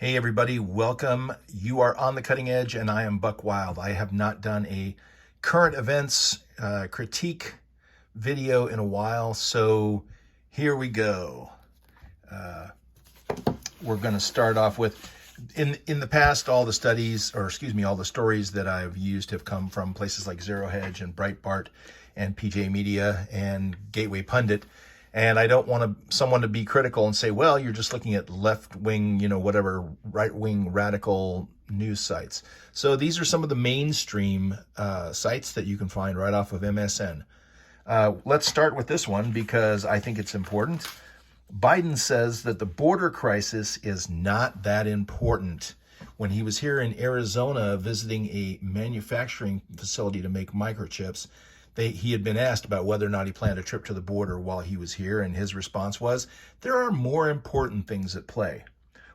Hey everybody, welcome. You are on the cutting edge and I am Buck Wild. I have not done a current events critique video in a while, so here we go. We're going to start off with, in the past, all the studies, or excuse me, all the stories that I've used have come from places like Zero Hedge and Breitbart and PJ Media and Gateway Pundit. And I don't want someone to be critical and say, well, you're just looking at left-wing, whatever, right-wing radical news sites. So these are some of the mainstream sites that you can find right off of MSN. Let's start with this one because I think it's important. Biden says that the border crisis is not that important. When he was here in Arizona visiting a manufacturing facility to make microchips, he had been asked about whether or not he planned a trip to the border while he was here, and his response was, there are more important things at play.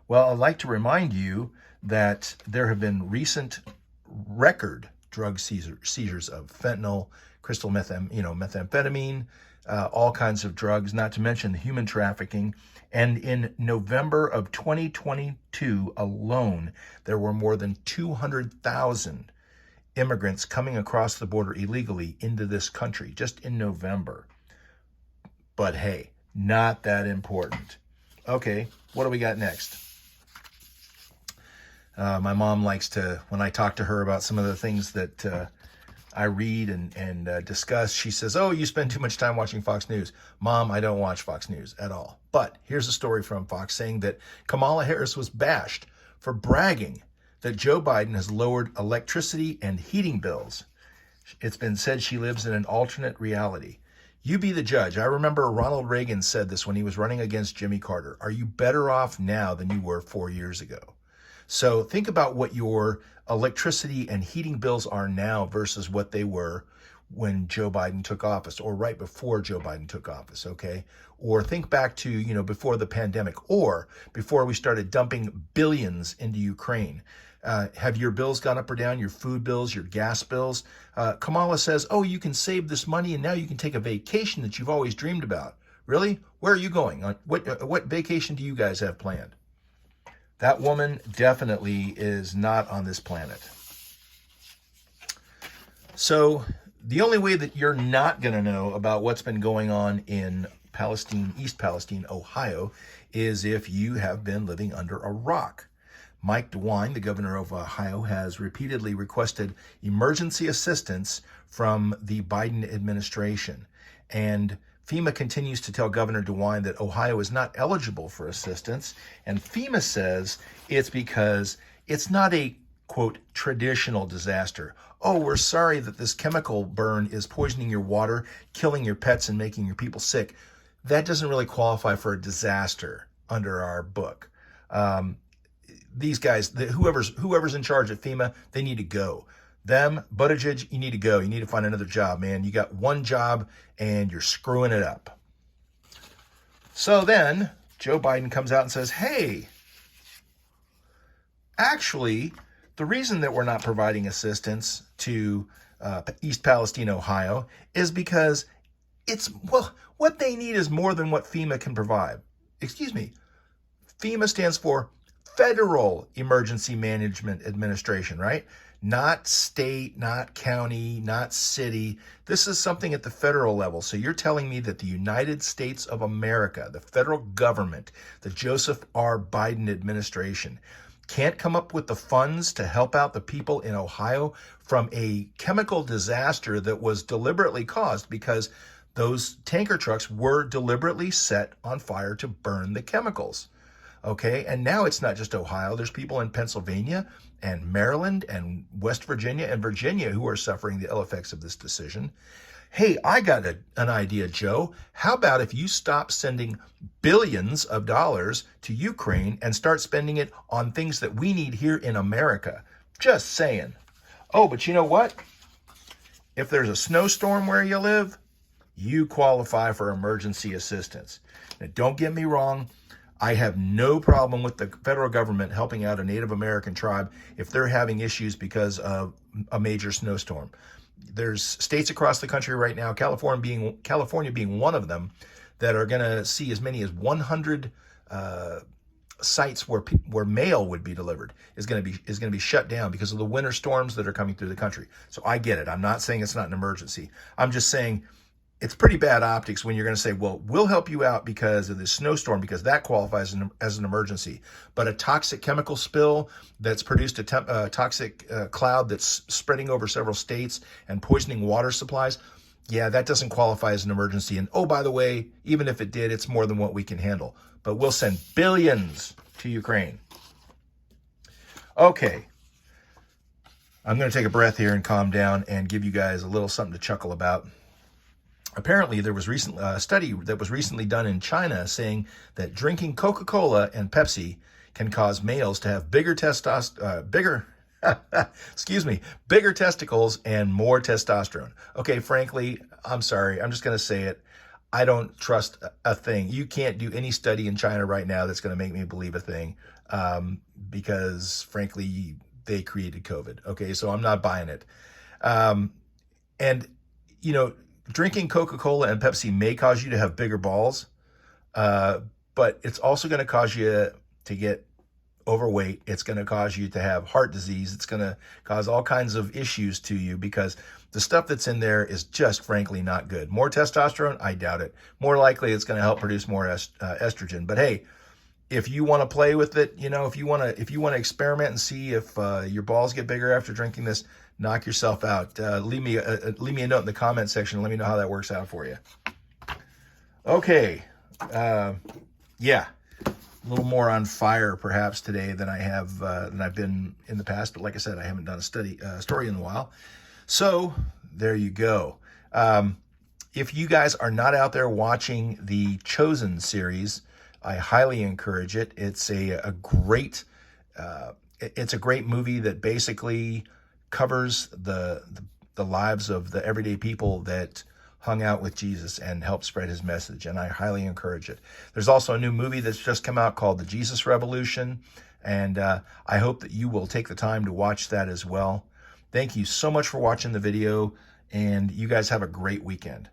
Well, I'd like to remind you that there have been recent record drug seizures of fentanyl, crystal methamphetamine, all kinds of drugs, not to mention the human trafficking. And in November of 2022 alone, there were more than 200,000 immigrants coming across the border illegally into this country just in November. But hey, not that important. Okay, what do we got next? My mom likes to, when I talk to her about some of the things that I read and discuss, she says, oh, you spend too much time watching Fox News. Mom, I don't watch Fox News at all. But here's a story from Fox saying that Kamala Harris was bashed for bragging that Joe Biden has lowered electricity and heating bills. It's been said she lives in an alternate reality. You be the judge. I remember Ronald Reagan said this when he was running against Jimmy Carter. Are you better off now than you were 4 years ago? So think about what your electricity and heating bills are now versus what they were when Joe Biden took office, or right before Joe Biden took office, okay? Or think back to, before the pandemic, or before we started dumping billions into Ukraine. Have your bills gone up or down, your food bills, your gas bills? Kamala says, oh, you can save this money and now you can take a vacation that you've always dreamed about. Really? Where are you going? What vacation do you guys have planned? That woman definitely is not on this planet. So the only way that you're not going to know about what's been going on in Palestine, East Palestine, Ohio, is if you have been living under a rock. Mike DeWine, the governor of Ohio, has repeatedly requested emergency assistance from the Biden administration. And FEMA continues to tell Governor DeWine that Ohio is not eligible for assistance. And FEMA says it's because it's not a, quote, traditional disaster. Oh, we're sorry that this chemical burn is poisoning your water, killing your pets, and making your people sick. That doesn't really qualify for a disaster under our book. These guys, whoever's in charge at FEMA, they need to go. Them, Buttigieg, you need to go. You need to find another job, man. You got one job and you're screwing it up. So then Joe Biden comes out and says, hey, actually, the reason that we're not providing assistance to East Palestine, Ohio, is because what they need is more than what FEMA can provide. Excuse me. FEMA stands for Federal Emergency Management Administration, right? Not state, not county, not city. This is something at the federal level. So you're telling me that the United States of America, the federal government, the Joseph R. Biden administration, can't come up with the funds to help out the people in Ohio from a chemical disaster that was deliberately caused because those tanker trucks were deliberately set on fire to burn the chemicals. Okay, and now it's not just Ohio. There's people in Pennsylvania and Maryland and West Virginia and Virginia who are suffering the ill effects of this decision. Hey, I got an idea, Joe. How about if you stop sending billions of dollars to Ukraine and start spending it on things that we need here in America? Just saying. Oh, but you know what? If there's a snowstorm where you live, you qualify for emergency assistance. Now, don't get me wrong. I have no problem with the federal government helping out a Native American tribe if they're having issues because of a major snowstorm. There's states across the country right now, California being one of them, that are going to see as many as 100 sites where mail would be delivered is going to be shut down because of the winter storms that are coming through the country. So I get it. I'm not saying it's not an emergency. I'm just saying it's pretty bad optics when you're going to say, well, we'll help you out because of this snowstorm, because that qualifies as an emergency. But a toxic chemical spill that's produced a toxic cloud that's spreading over several states and poisoning water supplies, yeah, that doesn't qualify as an emergency. And oh, by the way, even if it did, it's more than what we can handle. But we'll send billions to Ukraine. Okay. I'm going to take a breath here and calm down and give you guys a little something to chuckle about. Apparently, there was a study that was recently done in China saying that drinking Coca-Cola and Pepsi can cause males to have bigger testicles and more testosterone. Okay, frankly, I'm sorry. I'm just going to say it. I don't trust a thing. You can't do any study in China right now that's going to make me believe a thing because, frankly, they created COVID. Okay, so I'm not buying it. And, you know, drinking Coca-Cola and Pepsi may cause you to have bigger balls, but it's also going to cause you to get overweight. It's going to cause you to have heart disease. It's going to cause all kinds of issues to you because the stuff that's in there is just frankly not good. More testosterone? I doubt it. More likely it's going to help produce more estrogen. But hey, if you want to play with it, you know, if you want to experiment and see if your balls get bigger after drinking this, knock yourself out. Leave me a note in the comment section and let me know how that works out for you. Okay. Yeah. A little more on fire perhaps today than I've been in the past, but like I said, I haven't done a story in a while. So there you go. If you guys are not out there watching the Chosen series, I highly encourage it. It's a great movie that basically covers the lives of the everyday people that hung out with Jesus and helped spread his message, and I highly encourage it. There's also a new movie that's just come out called The Jesus Revolution, and I hope that you will take the time to watch that as well. Thank you so much for watching the video, and you guys have a great weekend.